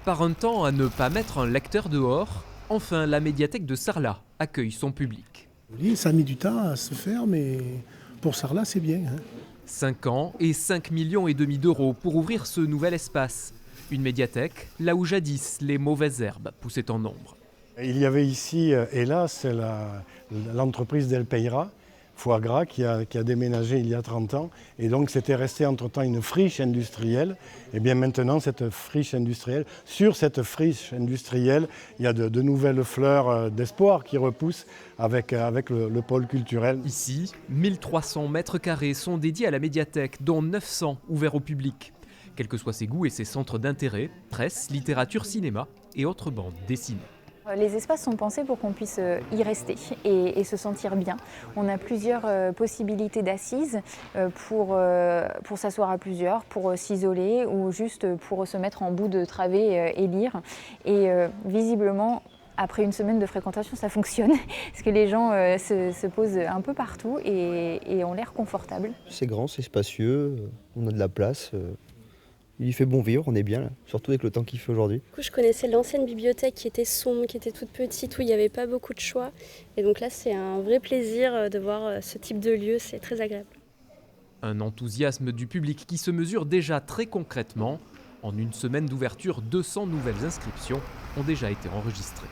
Par un temps à ne pas mettre un lecteur dehors, enfin la médiathèque de Sarlat accueille son public. Oui, ça a mis du temps à se faire, mais pour Sarlat, c'est bien. 5 ans et 5,5 millions d'euros pour ouvrir ce nouvel espace. Une médiathèque, là où jadis les mauvaises herbes poussaient en nombre. Il y avait ici, hélas, l'entreprise d'El Peira, foie gras, qui a déménagé il y a 30 ans. Et donc, c'était resté entre-temps une friche industrielle. Et bien maintenant, cette friche industrielle, sur cette friche industrielle, il y a de nouvelles fleurs d'espoir qui repoussent avec le pôle culturel. Ici, 1300 mètres carrés sont dédiés à la médiathèque, dont 900 ouverts au public. Quels que soient ses goûts et ses centres d'intérêt, presse, littérature, cinéma et autres bandes dessinées. Les espaces sont pensés pour qu'on puisse y rester et se sentir bien. On a plusieurs possibilités d'assises pour s'asseoir à plusieurs, pour s'isoler ou juste pour se mettre en bout de travée et lire. Et visiblement, après une semaine de fréquentation, ça fonctionne parce que les gens se posent un peu partout et ont l'air confortables. C'est grand, c'est spacieux, on a de la place. Il fait bon vivre, on est bien là, surtout avec le temps qu'il fait aujourd'hui. Du coup, je connaissais l'ancienne bibliothèque qui était sombre, qui était toute petite, où il n'y avait pas beaucoup de choix. Et donc là, c'est un vrai plaisir de voir ce type de lieu, c'est très agréable. Un enthousiasme du public qui se mesure déjà très concrètement. En une semaine d'ouverture, 200 nouvelles inscriptions ont déjà été enregistrées.